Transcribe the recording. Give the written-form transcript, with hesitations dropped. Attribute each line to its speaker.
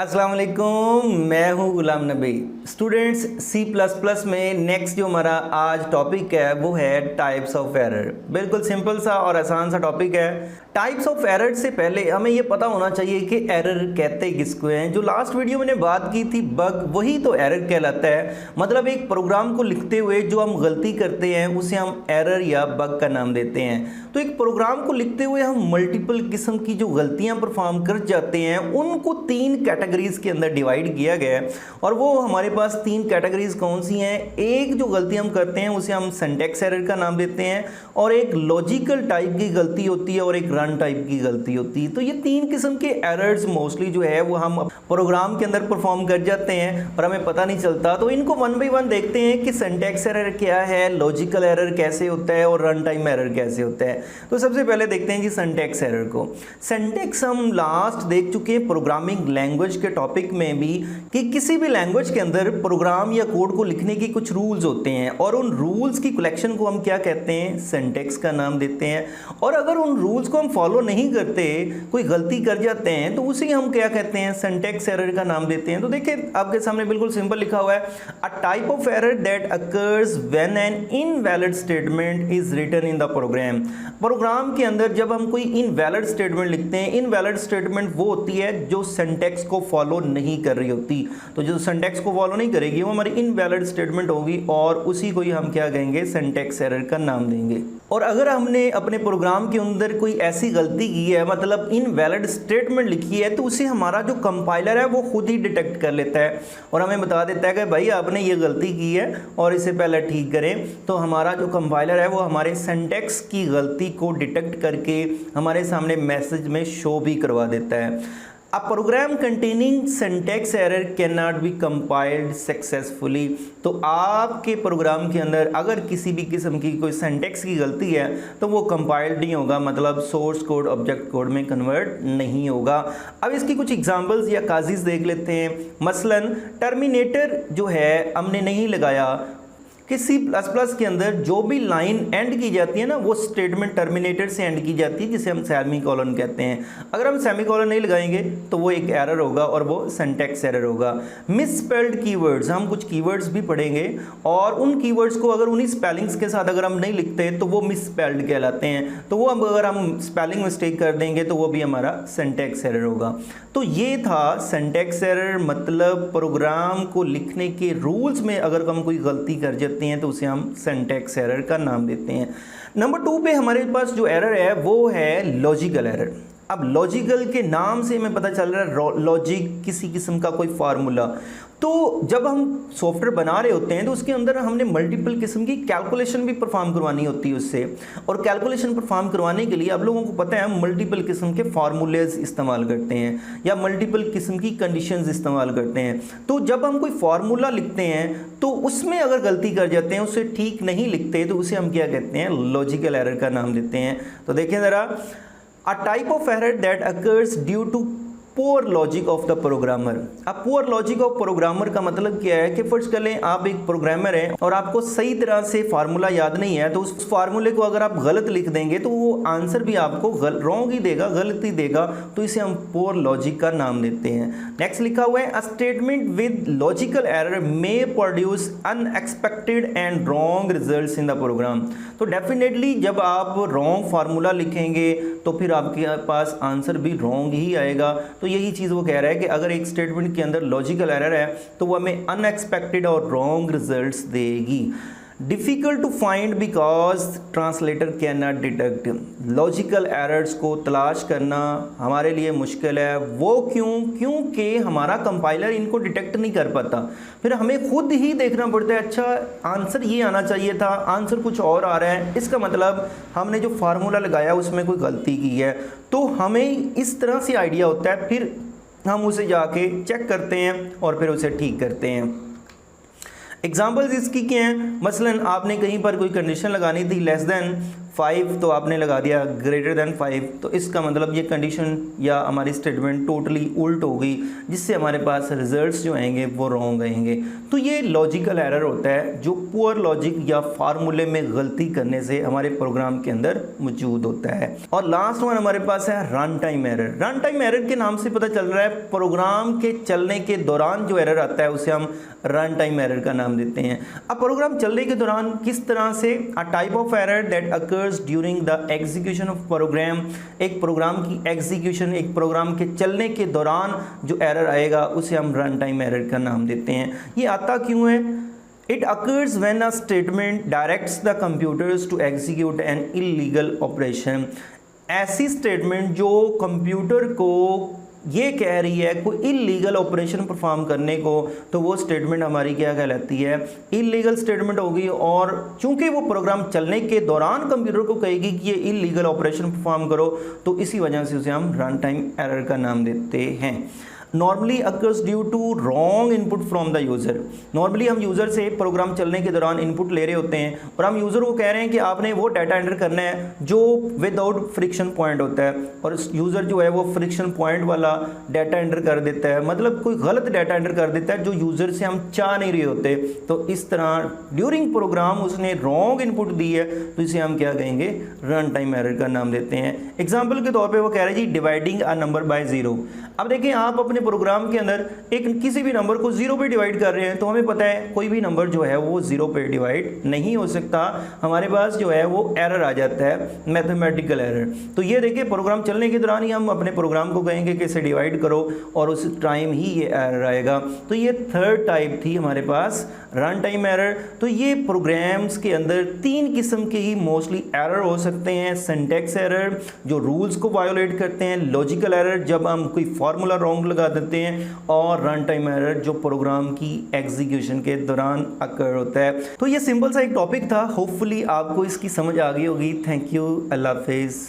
Speaker 1: अस्सलाम वालेकुम, मैं हूँ गुलाम नबी। स्टूडेंट्स, C++ में नेक्स्ट जो हमारा आज टॉपिक है वो है टाइप्स ऑफ एरर। बिल्कुल सिंपल सा और आसान सा टॉपिक है। टाइप्स ऑफ एरर से पहले हमें ये पता होना चाहिए कि एरर कहते किसको हैं। जो लास्ट वीडियो मैंने बात की थी बग, वही तो एरर कहलाता है। मतलब एक प्रोग्राम को लिखते हुए जो हम गलती करते हैं उसे हम एरर या बग का नाम देते हैं। तो एक प्रोग्राम को लिखते हुए हम मल्टीपल किस्म की जो गलतियां परफॉर्म कर जाते हैं उनको तीन कैटेगरीज के अंदर डिवाइड किया गया है। और वो हमारे पास तीन कैटेगरीज कौन सी हैं? एक जो गलती हम करते हैं उसे हम सिंटैक्स एरर का नाम देते हैं, और एक लॉजिकल टाइप की गलती होती है, और एक रन टाइप की गलती होती है। तो ये तीन किस्म के एरर्स मोस्टली जो है वो हम प्रोग्राम के अंदर परफॉर्म कर जाते हैं और हमें पता नहीं चलता। तो इनको वन बाई वन देखते हैं कि सिंटैक्स एरर क्या है, लॉजिकल एरर कैसे होता है और रन टाइम एरर कैसे होता है। तो सबसे पहले देखते हैं जी सिंटैक्स एरर को। सिंटैक्स हम लास्ट देख चुके हैं प्रोग्रामिंग लैंग्वेज के टॉपिक में भी, कि किसी भी लैंग्वेज के अंदर प्रोग्राम या कोड को लिखने के कुछ रूल्स होते हैं और उन रूल्स की कलेक्शन को हम क्या कहते हैं? सिंटैक्स का नाम देते हैं। और अगर उन रूल्स को हम फॉलो नहीं करते, कोई गलती कर जाते हैं, तो उसे हम क्या कहते हैं? सिंटैक्स एरर का नाम देते हैं। तो देखिए आपके सामने बिल्कुल सिंपल लिखा हुआ है, a type of error that occurs when an invalid statement is written in the program. Program के अंदर जब हम कोई इनवैलिड स्टेटमेंट लिखते हैं, इनवैलिड स्टेटमेंट वो होती है जो सिंटैक्स को फॉलो नहीं कर रही होती। तो जो सिंटैक्स को फॉलो नहीं करेगी वो हमारी इनवैलिड स्टेटमेंट होगी, और उसी को ही हम क्या कहेंगे? सिंटैक्स एरर का नाम देंगे। और अगर हमने अपने प्रोग्राम के अंदर कोई ऐसी गलती की है, मतलब इनवैलिड स्टेटमेंट लिखी है, तो उसे हमारा जो कंपाइलर है वो खुद ही डिटेक्ट कर लेता है और हमें बता देता है कि भाई आपने ये गलती की है और इसे पहले ठीक करें। तो हमारा जो कंपाइलर है वो हमारे सिंटैक्स की गलती को डिटेक्ट करके हमारे सामने मैसेज में शो भी करवा देता है। A program containing syntax error cannot be compiled successfully। तो आपके प्रोग्राम के अंदर अगर किसी भी किस्म की कोई सिंटैक्स की गलती है तो वो कंपाइल्ड नहीं होगा, मतलब सोर्स कोड ऑब्जेक्ट कोड में कन्वर्ट नहीं होगा। अब इसकी कुछ एग्जांपल्स या काजिज देख लेते हैं। मसलन टर्मिनेटर जो है हमने नहीं लगाया कि C++ के अंदर जो भी लाइन एंड की जाती है ना वो स्टेटमेंट टर्मिनेटर से एंड की जाती है, जिसे हम सेमीकोलन कहते हैं। अगर हम सेमीकोलन नहीं लगाएंगे तो वो एक एरर होगा और वो सिंटैक्स एरर होगा। मिसस्पेल्ड कीवर्ड्स, हम कुछ कीवर्ड्स भी पढ़ेंगे और उन कीवर्ड्स को अगर उन्हीं स्पेलिंग्स के साथ अगर हम नहीं लिखते तो वो मिसस्पेल्ड कहलाते हैं। तो वो अगर हम स्पेलिंग मिस्टेक कर देंगे तो वो भी हमारा सिंटैक्स एरर होगा। तो ये था सिंटैक्स एरर, मतलब प्रोग्राम को लिखने के रूल्स में अगर हम कोई गलती कर जाते हैं तो उसे हम सिंटैक्स एरर का नाम देते हैं। नंबर 2 पे हमारे पास जो एरर है वो है लॉजिकल एरर। अब लॉजिकल के नाम से हमें पता चल रहा है लॉजिक, किसी किस्म का कोई फार्मूला। तो जब हम सॉफ्टवेयर बना रहे होते हैं तो उसके अंदर हमने मल्टीपल किस्म की कैलकुलेशन भी परफॉर्म करवानी होती है उससे, और कैलकुलेशन परफॉर्म करवाने के लिए आप लोगों को पता है हम मल्टीपल किस्म के फार्मूलेज इस्तेमाल करते हैं या मल्टीपल किस्म की कंडीशंस इस्तेमाल करते हैं। तो जब हम कोई फार्मूला लिखते हैं तो उसमें अगर गलती कर जाते हैं, उसे ठीक नहीं लिखते, तो उसे हम क्या कहते हैं? लॉजिकल एरर का नाम देते हैं। तो देखें ज़रा, A type of error that occurs due to poor logic of the programmer. अब पोअर लॉजिक ऑफ प्रोग्रामर का मतलब क्या है कि फर्स्ट कर लें आप एक प्रोग्रामर हैं और आपको सही तरह से फार्मूला याद नहीं है, तो उस फार्मूले को अगर आप गलत लिख देंगे तो वो आंसर भी आपको रॉन्ग ही देगा, गलत ही देगा। तो इसे हम पोअर लॉजिक का नाम देते हैं। नेक्स्ट लिखा हुआ है, a statement with logical error may produce unexpected and wrong results in the program. तो डेफिनेटली जब आप रॉन्ग फार्मूला लिखेंगे तो फिर आपके पास आंसर भी रॉन्ग ही आएगा। तो यही चीज़ वो कह रहा है कि अगर एक स्टेटमेंट के अंदर लॉजिकल एरर है तो वो हमें अनएक्सपेक्टेड और रॉन्ग रिजल्ट्स देगी। Difficult to find because translator can not detect. Logical errors को तलाश करना हमारे लिए मुश्किल है। वो क्योंकि हमारा कंपाइलर इनको डिटेक्ट नहीं कर पाता। फिर हमें खुद ही देखना पड़ता है, अच्छा आंसर ये आना चाहिए था, आंसर कुछ और आ रहा है, इसका मतलब हमने जो फार्मूला लगाया उसमें कोई गलती की है। तो हमें इस तरह से आइडिया होता है, फिर हम उसे जाके चेक करते हैं और फिर उसे ठीक करते हैं। एग्जाम्पल्स इसकी क्या हैं? मसलन आपने कहीं पर कोई कंडीशन लगानी थी लेस देन 5 तो आपने लगा दिया ग्रेटर देन 5, तो इसका मतलब ये कंडीशन या हमारी स्टेटमेंट टोटली उल्ट हो गई, जिससे हमारे पास रिजल्ट्स जो आएंगे वो रॉन्ग आएंगे। तो ये लॉजिकल एरर होता है जो पुअर लॉजिक या फार्मूले में गलती करने से हमारे प्रोग्राम के अंदर मौजूद होता है। और लास्ट वन हमारे पास है run time error. Run time error के नाम से पता चल रहा है प्रोग्राम के चलने के दौरान जो एरर आता है उसे हम रन टाइम एरर का नाम देते हैं। अब प्रोग्राम चलने के दौरान किस तरह से a type of error that occurs during the execution of program, एक प्रोग्राम की एग्जीक्यूशन, एक प्रोग्राम के चलने के दौरान जो एरर आएगा उसे हम रन टाइम एरर का नाम देते हैं। ये आता क्यों है? It occurs when a statement directs the computers to execute an illegal operation। ऐसी स्टेटमेंट जो कंप्यूटर को ये कह रही है कोई इलीगल ऑपरेशन परफॉर्म करने को, तो वो स्टेटमेंट हमारी क्या कहलाती है? इलीगल स्टेटमेंट होगी। और चूंकि वो प्रोग्राम चलने के दौरान कंप्यूटर को कहेगी कि ये इलीगल ऑपरेशन परफॉर्म करो, तो इसी वजह से उसे हम रन टाइम एरर का नाम देते हैं। Normally occurs due to wrong input from the user. Normally हम यूज़र से प्रोग्राम चलने के दौरान इनपुट ले रहे होते हैं और हम यूज़र को कह रहे हैं कि आपने वो डाटा एंटर करना है जो विदाउट फ्रिक्शन पॉइंट होता है, और यूज़र जो है वो फ्रिक्शन पॉइंट वाला डाटा एंटर कर देता है, मतलब कोई गलत डाटा एंटर कर देता है जो यूज़र से हम चाह नहीं रहे होते। तो इस तरह ड्यूरिंग प्रोग्राम उसने रॉन्ग इनपुट दी है, तो इसे हम क्या कहेंगे? रन टाइम एरर का नाम देते हैं। एग्जाम्पल के तौर पर वो कह रहे हैं जी डिवाइडिंग अ नंबर बाय 0। अब देखिए आप अपने प्रोग्राम के अंदर एक किसी भी नंबर को 0 पे डिवाइड कर रहे हैं, तो हमें पता है कोई भी नंबर जो है वो 0 पे डिवाइड नहीं हो सकता, हमारे पास जो है वो एरर आ जाता है, मैथमेटिकल एरर। तो ये देखिए प्रोग्राम चलने के दौरान ही हम अपने प्रोग्राम को कहेंगे कि इसे डिवाइड करो और उस टाइम ही ये एरर आएगा। तो ये थर्ड टाइप थी हमारे पास रन टाइम एरर। तो ये प्रोग्राम्स के अंदर 3 किस्म के ही मोस्टली एरर हो सकते हैं। सिंटैक्स एरर जो रूल्स को वायोलेट करते हैं, लॉजिकल एरर जब हम कोई फार्मूला रॉन्ग लगा देते हैं, और रन टाइम एरर जो प्रोग्राम की एग्जीक्यूशन के दौरान अकर होता है। तो ये सिंपल सा एक टॉपिक था, होपफुली आपको इसकी समझ आ गई होगी। थैंक यू, अल्लाह हाफिज़।